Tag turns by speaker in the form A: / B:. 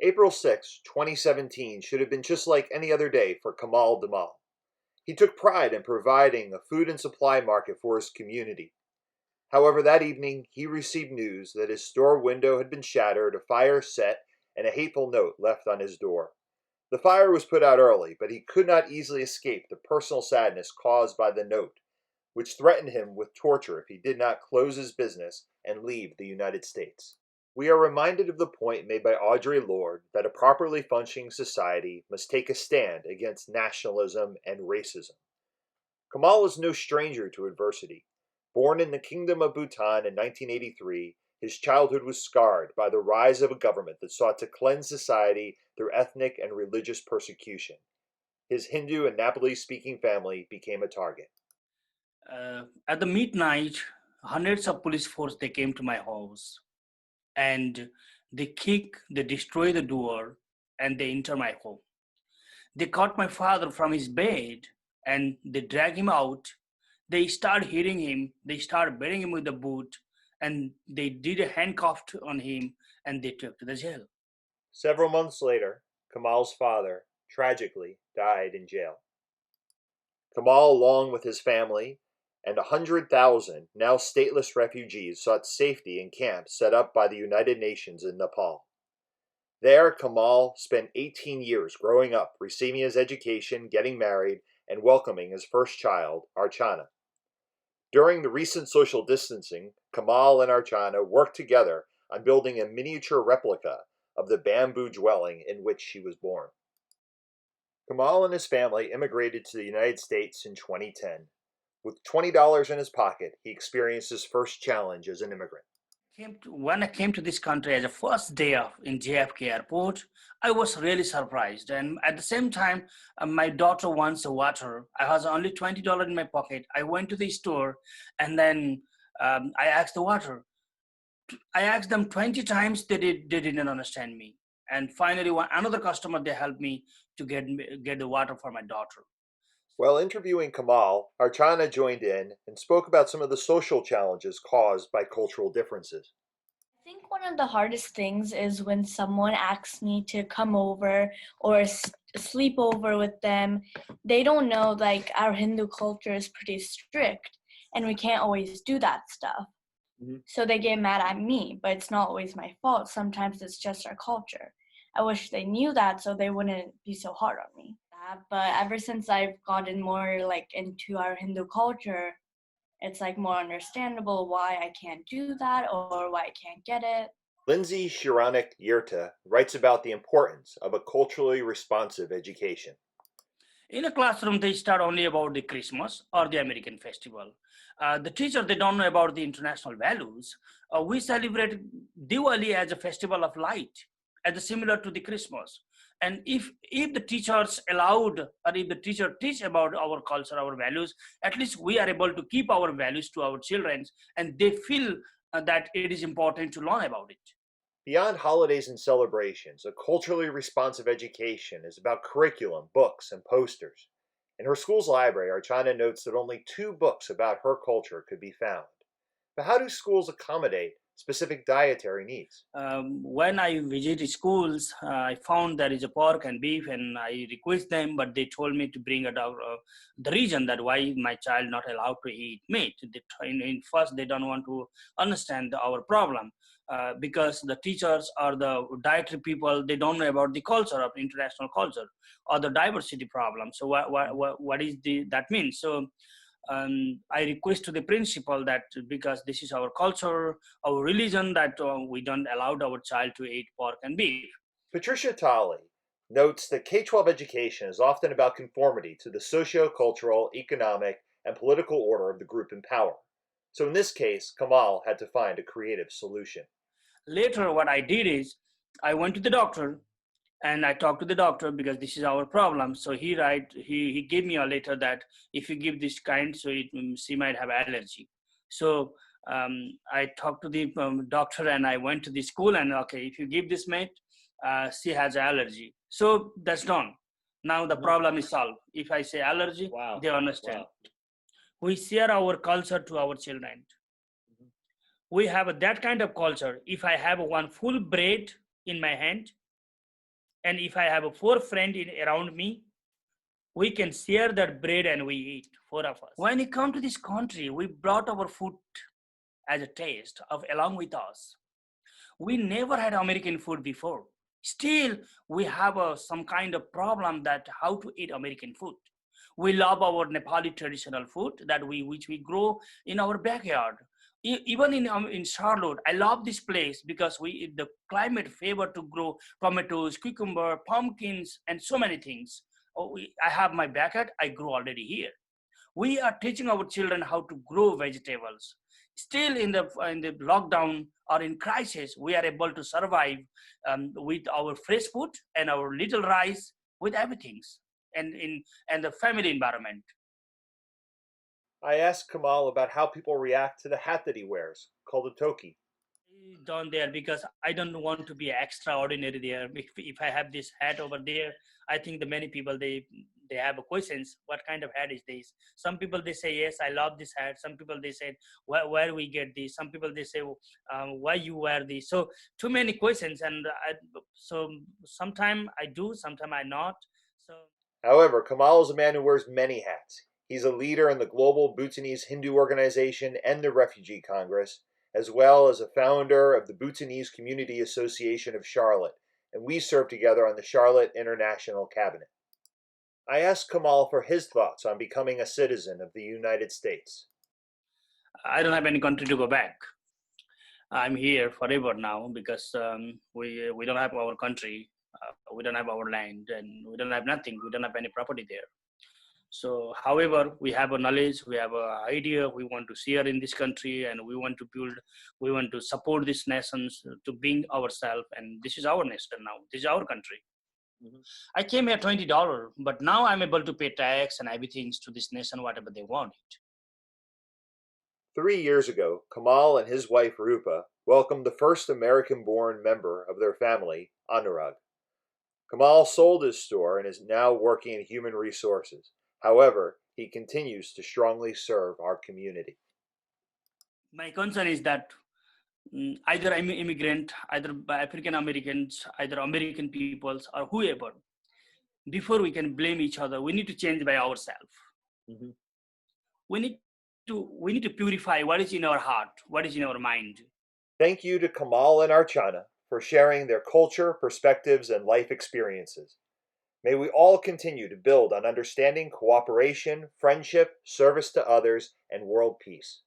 A: April 6, 2017 should have been just like any other day for Kamal Dhimal. He took pride in providing a food and supply market for his community. However, that evening he received news that his store window had been shattered, a fire set, and a hateful note left on his door. The fire was put out early, but he could not easily escape the personal sadness caused by the note, which threatened him with torture if he did not close his business and leave the United States. We are reminded of the point made by Audre Lorde that a properly functioning society must take a stand against nationalism and racism. Kamal is no stranger to adversity. Born in the Kingdom of Bhutan in 1983, his childhood was scarred by the rise of a government that sought to cleanse society through ethnic and religious persecution. His Hindu and Nepalese speaking family became a target.
B: At the midnight, hundreds of police force they came to my house, and they destroy the door, and they enter my home. They caught my father from his bed, and they drag him out. They start hitting him. They start beating him with the boot, and they did a handcuff on him, and they took to the jail.
A: Several months later, Kamal's father tragically died in jail. Kamal, along with his family and 100,000 now stateless refugees, sought safety in camps set up by the United Nations in Nepal. There, Kamal spent 18 years growing up, receiving his education, getting married, and welcoming his first child, Archana. During the recent social distancing, Kamal and Archana worked together on building a miniature replica of the bamboo dwelling in which she was born. Kamal and his family immigrated to the United States in 2010. With $20 in his pocket, he experienced his first challenge as an immigrant.
B: When I came to this country as a first day in JFK airport, I was really surprised. And at the same time, my daughter wants a water. I has only $20 in my pocket. I went to the store, and then I asked the water. I asked them 20 times. They didn't understand me. And finally, another customer, they helped me to get the water for my daughter.
A: While interviewing Kamal, Archana joined in and spoke about some of the social challenges caused by cultural differences.
C: I think one of the hardest things is when someone asks me to come over or sleep over with them. They don't know like our Hindu culture is pretty strict and we can't always do that stuff.
A: Mhm.
C: So they get mad at me, but it's not always my fault. Sometimes it's just our culture. I wish they knew that so they wouldn't be so hard on me. But ever since I've gotten more like into our Hindu culture, it's like more understandable why I can't do that or why I can't get it.
A: Lindsay Shiranik Yirta writes about the importance of a culturally responsive education.
B: In a classroom, they start only about the Christmas or the American festival. The teacher, they don't know about the international values. We celebrate Diwali as a festival of light, as similar to the Christmas. And if the teachers allowed, or if the teacher teach about our culture, our values, at least we are able to keep our values to our children, and they feel that it is important to learn about it.
A: Beyond holidays and celebrations, a culturally responsive education is about curriculum, books, and posters. In her school's library, Archana notes that only 2 books about her culture could be found. But how do schools accommodate specific dietary needs?
B: When I visited schools, I found there is a pork and beef, and I request them, but they told me to bring the reason that why my child not allowed to eat meat. In first, they don't want to understand our problem. Because the teachers or the dietary people, they don't know about the culture of international culture or the diversity problem. So what is that means? So I request to the principal that because this is our culture, our religion, that we don't allow our child to eat pork and beef.
A: Patricia Tolley notes that K-12 education is often about conformity to the socio-cultural, economic, and political order of the group in power. So in this case, Kamal had to find a creative solution.
B: Later, what I did is I went to the doctor and I talked to the doctor because this is our problem. So he gave me a letter that if you give this kind, so she might have allergy. So I talked to the doctor and I went to the school and okay, if you give this mate, she has allergy. So that's done. Now the problem is solved. If I say allergy,
A: Wow.
B: they understand.
A: Wow.
B: We share our culture to our children. We have that kind of culture. If I have one full bread in my hand, And if I have a four friend around me, we can share that bread and we eat, four of us. When we come to this country, we brought our food as a taste of along with us. We never had American food before. Still, we have some kind of problem that how to eat American food. We love our Nepali traditional food that which we grow in our backyard. Even in Charlotte, I love this place because the climate favor to grow tomatoes, cucumber, pumpkins, and so many things. I have my backyard. I grow already here. We are teaching our children how to grow vegetables. Still in the lockdown or in crisis, we are able to survive with our fresh food and our little rice with everything and the family environment.
A: I asked Kamal about how people react to the hat that he wears, called a toki.
B: Down there because I don't want to be extraordinary there. If I have this hat over there, I think the many people they have questions. What kind of hat is this? Some people they say yes, I love this hat. Some people they said where we get this. Some people they say why you wear this. So too many questions, and so sometime I do, sometime I not. So
A: However, Kamal is a man who wears many hats. He's a leader in the global Bhutanese Hindu organization and the Refugee Congress, as well as a founder of the Bhutanese Community Association of Charlotte, and we serve together on the Charlotte International Cabinet. I asked Kamal for his thoughts on becoming a citizen of the United States.
B: I don't have any country to go back. I'm here forever now because we don't have our country, we don't have our land, and we don't have nothing. We don't have any property there. So, however, we have a knowledge, we have an idea, we want to share in this country, and we want to build, we want to support these nations to bring ourselves, and this is our nation now. This is our country. Mm-hmm. I came here $20, but now I'm able to pay tax and everything to this nation, whatever they want it.
A: 3 years ago, Kamal and his wife Rupa welcomed the first American-born member of their family, Anurag. Kamal sold his store and is now working in human resources. However, he continues to strongly serve our community.
B: My concern is that either I'm an immigrant, either by African Americans, either American peoples, or whoever. Before we can blame each other, we need to change by ourselves. Mm-hmm. We need to purify what is in our heart, what is in our mind.
A: Thank you to Kamal and Archana for sharing their culture, perspectives, and life experiences. May we all continue to build on understanding, cooperation, friendship, service to others, and world peace.